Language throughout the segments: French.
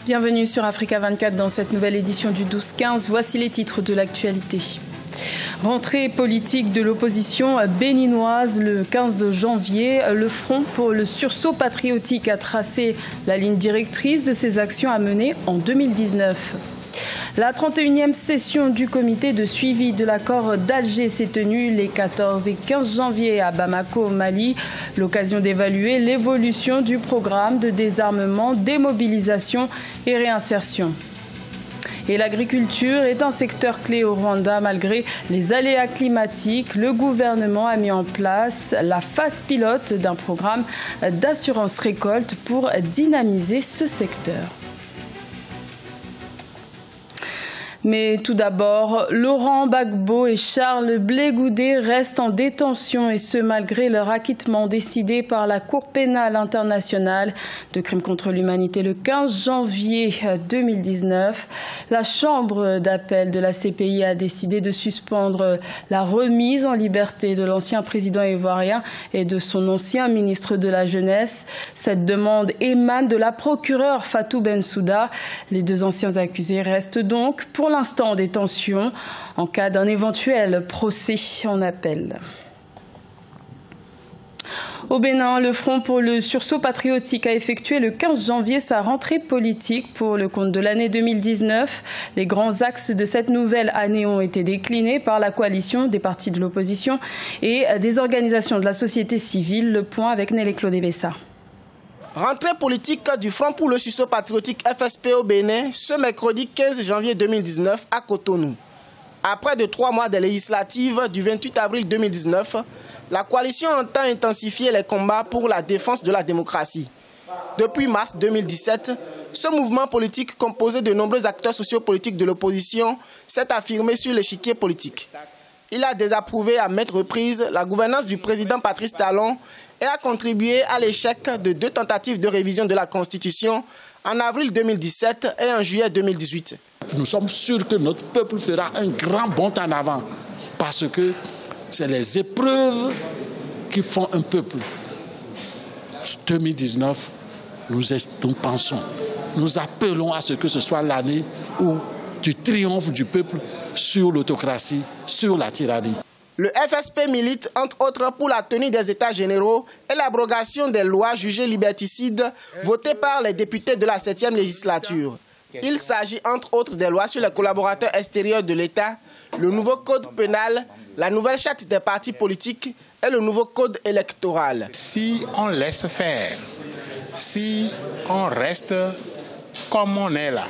Bienvenue sur Africa 24 dans cette nouvelle édition du 12-15. Voici les titres de l'actualité. Rentrée politique de l'opposition béninoise le 15 janvier. Le Front pour le sursaut patriotique a tracé la ligne directrice de ses actions à mener en 2019. La 31e session du comité de suivi de l'accord d'Alger s'est tenue les 14 et 15 janvier à Bamako, au Mali. L'occasion d'évaluer l'évolution du programme de désarmement, démobilisation et réinsertion. Et l'agriculture est un secteur clé au Rwanda. Malgré les aléas climatiques, le gouvernement a mis en place la phase pilote d'un programme d'assurance récolte pour dynamiser ce secteur. Mais tout d'abord, Laurent Gbagbo et Charles Blé Goudé restent en détention et ce malgré leur acquittement décidé par la Cour pénale internationale de crimes contre l'humanité le 15 janvier 2019. La chambre d'appel de la CPI a décidé de suspendre la remise en liberté de l'ancien président ivoirien et de son ancien ministre de la Jeunesse. Cette demande émane de la procureure Fatou Bensouda. Les deux anciens accusés restent donc pour l'instant en détention en cas d'un éventuel procès en appel. Au Bénin, le Front pour le sursaut patriotique a effectué le 15 janvier sa rentrée politique pour le compte de l'année 2019. Les grands axes de cette nouvelle année ont été déclinés par la coalition des partis de l'opposition et des organisations de la société civile. Le point avec Nelly Claude Bessa. Rentrée politique du Front pour le sursaut patriotique FSP au Bénin ce mercredi 15 janvier 2019 à Cotonou. Après de 3 mois de législatives du 28 avril 2019, la coalition entend intensifier les combats pour la défense de la démocratie. Depuis mars 2017, ce mouvement politique composé de nombreux acteurs sociopolitiques de l'opposition s'est affirmé sur l'échiquier politique. Il a désapprouvé à maintes reprises la gouvernance du président Patrice Talon et a contribué à l'échec de 2 tentatives de révision de la Constitution en avril 2017 et en juillet 2018. Nous sommes sûrs que notre peuple fera un grand bond en avant parce que c'est les épreuves qui font un peuple. 2019, nous pensons, nous appelons à ce que ce soit l'année du triomphe du peuple sur l'autocratie, sur la tyrannie. Le FSP milite entre autres pour la tenue des États généraux et l'abrogation des lois jugées liberticides votées par les députés de la 7e législature. Il s'agit entre autres des lois sur les collaborateurs extérieurs de l'État, le nouveau code pénal, la nouvelle charte des partis politiques et le nouveau code électoral. Si on laisse faire, si on reste comme on est là,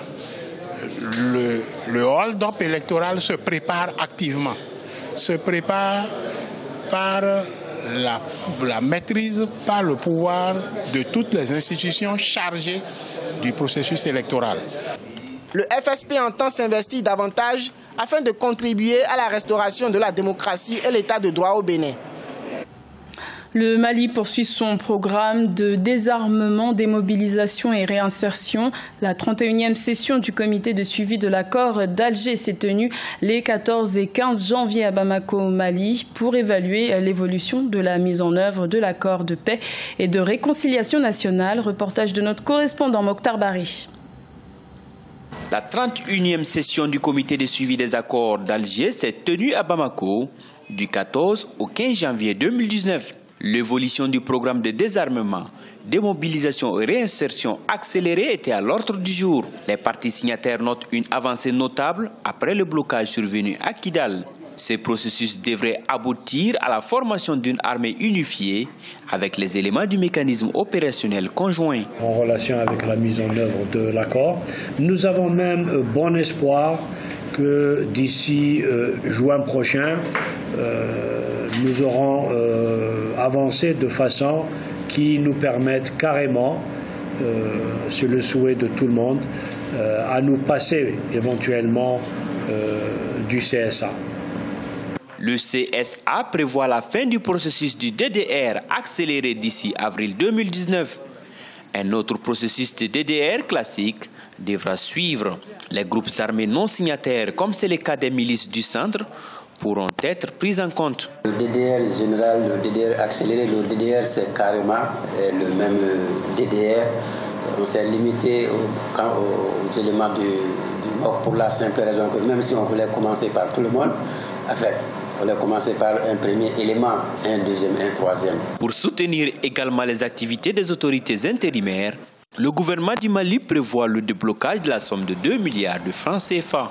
le hold-up électoral se prépare activement. Se prépare par la maîtrise, par le pouvoir de toutes les institutions chargées du processus électoral. Le FSP entend s'investir davantage afin de contribuer à la restauration de la démocratie et l'état de droit au Bénin. Le Mali poursuit son programme de désarmement, démobilisation et réinsertion. La 31e session du comité de suivi de l'accord d'Alger s'est tenue les 14 et 15 janvier à Bamako, au Mali, pour évaluer l'évolution de la mise en œuvre de l'accord de paix et de réconciliation nationale. Reportage de notre correspondant Mokhtar Bari. La 31e session du comité de suivi des accords d'Alger s'est tenue à Bamako du 14 au 15 janvier 2019. L'évolution du programme de désarmement, démobilisation et réinsertion accélérée était à l'ordre du jour. Les parties signataires notent une avancée notable après le blocage survenu à Kidal. Ces processus devraient aboutir à la formation d'une armée unifiée avec les éléments du mécanisme opérationnel conjoint. En relation avec la mise en œuvre de l'accord, nous avons même bon espoir que d'ici juin prochain, nous aurons avancé de façon qui nous permette carrément, c'est le souhait de tout le monde, à nous passer éventuellement du CSA. Le CSA prévoit la fin du processus du DDR accéléré d'ici avril 2019. Un autre processus de DDR classique devra suivre. Les groupes armés non signataires, comme c'est le cas des milices du centre, pourront être pris en compte. Le DDR général, le DDR accéléré, le DDR c'est carrément le même DDR On s'est limité aux éléments du MOC pour la simple raison que même si on voulait commencer par tout le monde, en fait, il fallait commencer par un premier élément, un deuxième, un troisième. Pour soutenir également les activités des autorités intérimaires, le gouvernement du Mali prévoit le déblocage de la somme de 2 milliards de francs CFA.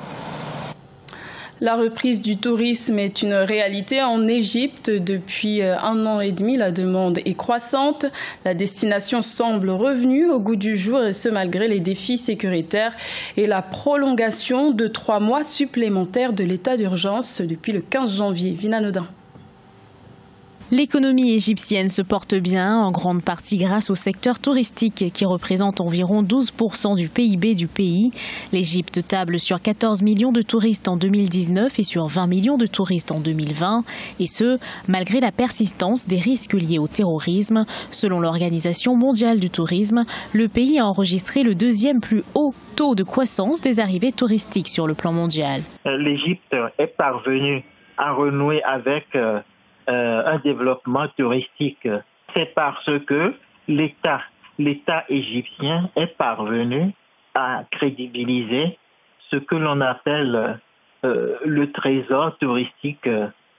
La reprise du tourisme est une réalité en Égypte. Depuis 1 an et demi, la demande est croissante. La destination semble revenue au goût du jour, et ce malgré les défis sécuritaires et la prolongation de 3 mois supplémentaires de l'état d'urgence depuis le 15 janvier. Vina Nodin. L'économie égyptienne se porte bien, en grande partie grâce au secteur touristique qui représente environ 12% du PIB du pays. L'Égypte table sur 14 millions de touristes en 2019 et sur 20 millions de touristes en 2020. Et ce, malgré la persistance des risques liés au terrorisme. Selon l'Organisation mondiale du tourisme, le pays a enregistré le 2e plus haut taux de croissance des arrivées touristiques sur le plan mondial. L'Égypte est parvenue à renouer avec un développement touristique. C'est parce que l'État égyptien est parvenu à crédibiliser ce que l'on appelle le trésor touristique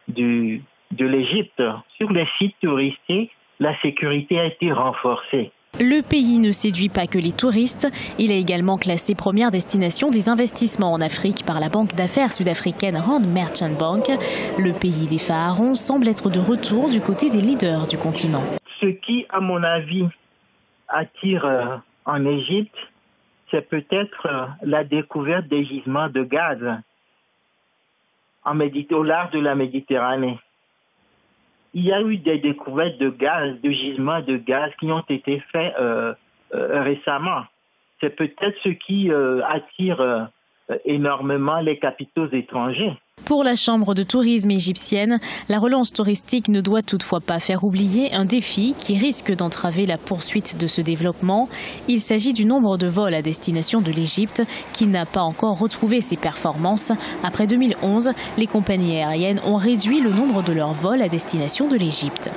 de l'Égypte. Sur les sites touristiques, la sécurité a été renforcée. Le pays ne séduit pas que les touristes. Il est également classé première destination des investissements en Afrique par la banque d'affaires sud-africaine Rand Merchant Bank. Le pays des pharaons semble être de retour du côté des leaders du continent. Ce qui, à mon avis, attire en Égypte, c'est peut-être la découverte des gisements de gaz au large de la Méditerranée. Il y a eu des découvertes de gaz, de gisements de gaz qui ont été faits récemment. C'est peut-être ce qui attire énormément les capitaux étrangers. Pour la Chambre de tourisme égyptienne, la relance touristique ne doit toutefois pas faire oublier un défi qui risque d'entraver la poursuite de ce développement. Il s'agit du nombre de vols à destination de l'Égypte qui n'a pas encore retrouvé ses performances. Après 2011, les compagnies aériennes ont réduit le nombre de leurs vols à destination de l'Égypte.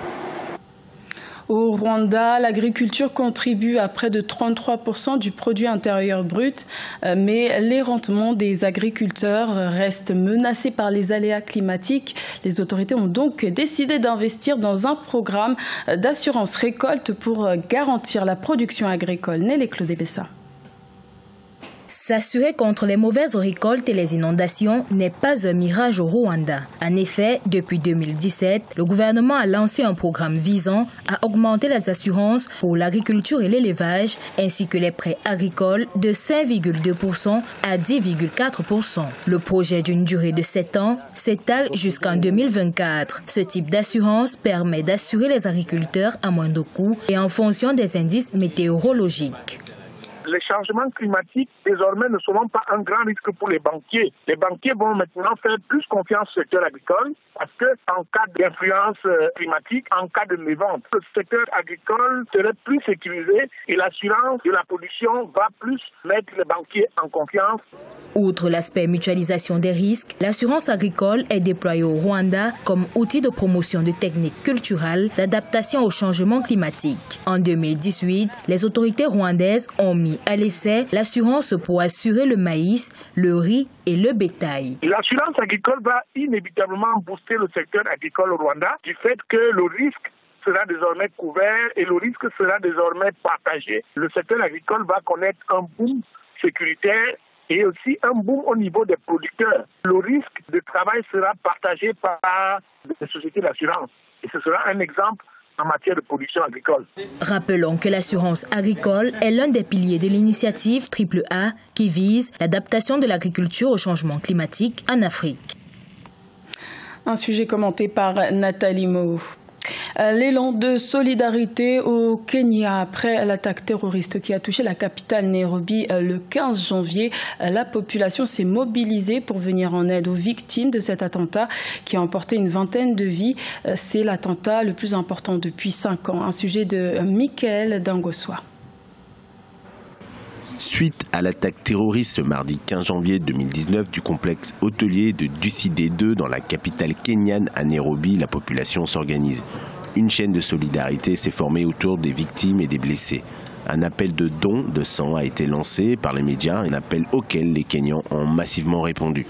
Au Rwanda, l'agriculture contribue à près de 33% du produit intérieur brut, mais les rendements des agriculteurs restent menacés par les aléas climatiques. Les autorités ont donc décidé d'investir dans un programme d'assurance récolte pour garantir la production agricole. Nelly Claude Bessa. S'assurer contre les mauvaises récoltes et les inondations n'est pas un mirage au Rwanda. En effet, depuis 2017, le gouvernement a lancé un programme visant à augmenter les assurances pour l'agriculture et l'élevage, ainsi que les prêts agricoles de 5,2% à 10,4%. Le projet d'une durée de 7 ans s'étale jusqu'en 2024. Ce type d'assurance permet d'assurer les agriculteurs à moindre coût et en fonction des indices météorologiques. Les changements climatiques, désormais, ne seront pas un grand risque pour les banquiers. Les banquiers vont maintenant faire plus confiance au secteur agricole parce qu'en cas d'influence climatique, en cas de mévente, le secteur agricole serait plus sécurisé et l'assurance de la production va plus mettre les banquiers en confiance. Outre l'aspect mutualisation des risques, l'assurance agricole est déployée au Rwanda comme outil de promotion de techniques culturelles d'adaptation au changement climatique. En 2018, les autorités rwandaises ont mis à l'essai l'assurance pour assurer le maïs, le riz et le bétail. L'assurance agricole va inévitablement booster le secteur agricole au Rwanda du fait que le risque sera désormais couvert et le risque sera désormais partagé. Le secteur agricole va connaître un boom sécuritaire et aussi un boom au niveau des producteurs. Le risque de travail sera partagé par les sociétés d'assurance et ce sera un exemple en matière de production agricole. Rappelons que l'assurance agricole est l'un des piliers de l'initiative AAA qui vise l'adaptation de l'agriculture au changement climatique en Afrique. Un sujet commenté par Nathalie Moe. L'élan de solidarité au Kenya après l'attaque terroriste qui a touché la capitale Nairobi le 15 janvier. La population s'est mobilisée pour venir en aide aux victimes de cet attentat qui a emporté une vingtaine de vies. C'est l'attentat le plus important depuis 5 ans. Un sujet de Michael Dangoswa. Suite à l'attaque terroriste ce mardi 15 janvier 2019 du complexe hôtelier de Dusidé 2 dans la capitale kenyane à Nairobi, la population s'organise. Une chaîne de solidarité s'est formée autour des victimes et des blessés. Un appel de dons de sang a été lancé par les médias, un appel auquel les Kenyans ont massivement répondu.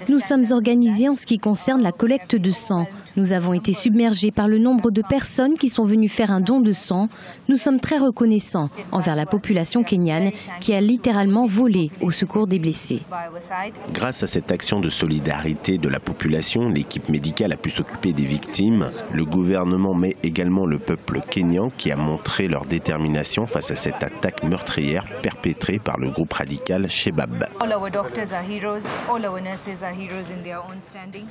Nous sommes organisés en ce qui concerne la collecte de sang. Nous avons été submergés par le nombre de personnes qui sont venues faire un don de sang. Nous sommes très reconnaissants envers la population kenyane qui a littéralement volé au secours des blessés. Grâce à cette action de solidarité de la population, l'équipe médicale a pu s'occuper des victimes. Le gouvernement mais également le peuple kényan qui a montré leur détermination face à cette attaque meurtrière perpétrée par le groupe radical Shebab.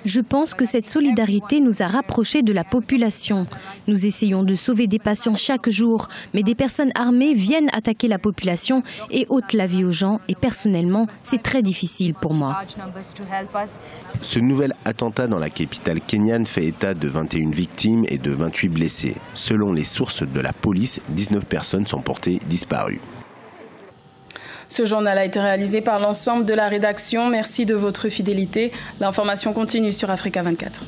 Je pense que cette solidarité nous a rapprochés de la population. Nous essayons de sauver des patients chaque jour, mais des personnes armées viennent attaquer la population et ôtent la vie aux gens. Et personnellement, c'est très difficile pour moi. Ce nouvel attentat dans la capitale kenyane fait état de 21 victimes et de 28 blessés. Selon les sources de la police, 19 personnes sont portées disparues. Ce journal a été réalisé par l'ensemble de la rédaction. Merci de votre fidélité. L'information continue sur Africa 24.